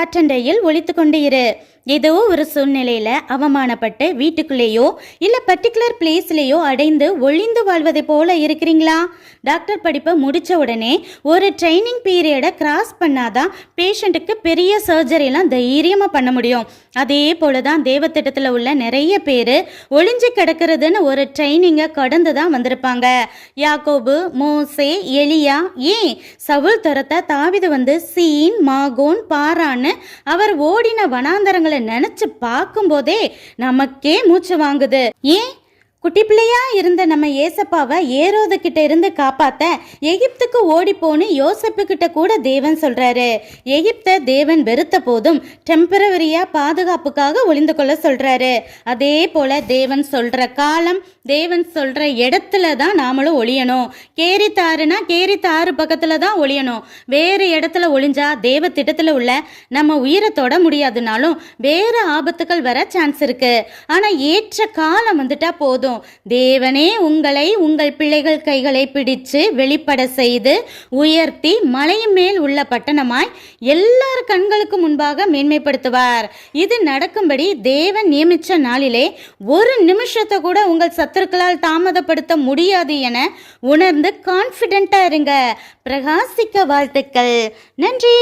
காற்றண்டையில் ஒலித்து கொண்டு இரு. ஏதோ ஒரு சூழ்நிலையில அவமானப்பட்டு வீட்டுக்குள்ளேயோ இல்ல பர்டிகுலர் பிளேஸ்லேயோ அடைந்து ஒளிந்து வாழ்வதை போல இருக்கிறீங்களா? டாக்டர் படிப்பை முடிச்ச உடனே ஒரு ட்ரைனிங் பீரியடை கிராஸ் பண்ணாதான் பேஷண்ட்டுக்கு பெரிய சர்ஜரிலாம் தைரியமா பண்ண முடியும். அதே போலதான் தேவத்திட்டத்தில் உள்ள நிறைய பேர் ஒளிஞ்சு கிடக்கிறதுன்னு ஒரு ட்ரைனிங்கை கடந்து தான் வந்திருப்பாங்க. யாக்கோபு, மோசே, எலியா, ஏன் சவுல் துரத்த தாவீது வந்து சீன், மாகோன், பாரான்னு அவர் ஓடின வனாந்தரங்களை நினைச்சு பார்க்கும்போதே நமக்கே மூச்சு வாங்குது. ஏன் குட்டி பிள்ளையா இருந்த நம்ம ஏசப்பாவை ஏரோது கிட்ட இருந்து காப்பாத்த எகிப்துக்கு ஓடி போன்னு யோசப்பு கிட்ட கூட தேவன் சொல்றாரு. எகிப்த தேவன் வெறுத்த போதும் டெம்பரவரியா பாதுகாப்புக்காக ஒளிந்து கொள்ள சொல்றாரு. அதே போல தேவன் சொல்ற காலம், தேவன் சொல்ற இடத்துல தான் நாமளும் ஒளியணும். கேரித்தாறுனா கேரித்தாறு பக்கத்துல தான் ஒளியணும். வேறு இடத்துல ஒளிஞ்சா தேவ திட்டத்துல உள்ள நம்ம உயிரை தொட முடியாதுனாலும் வேறு ஆபத்துக்கள் வர சான்ஸ் இருக்கு. ஆனா ஏற்ற காலம் வந்துட்டா போதும், தேவனே உங்களை உங்கள் பிள்ளைகள் கைகளை பிடிச்சு வெளிப்பட செய்து உயர்த்தி மலையின் மேல் உள்ள பட்டணமாய் எல்லார் கண்களுக்கு முன்பாக மேன்மைப்படுத்துவார். இது நடக்கும்படி தேவன் நியமிச்ச நாளிலே ஒரு நிமிஷத்தை கூட உங்கள் சத்துருக்களால் தாமதப்படுத்த முடியாது என உணர்ந்து கான்ஃபிடென்ட்டா இருங்க. பிரகாசிக்க வாழ்த்துக்கள். நன்றி.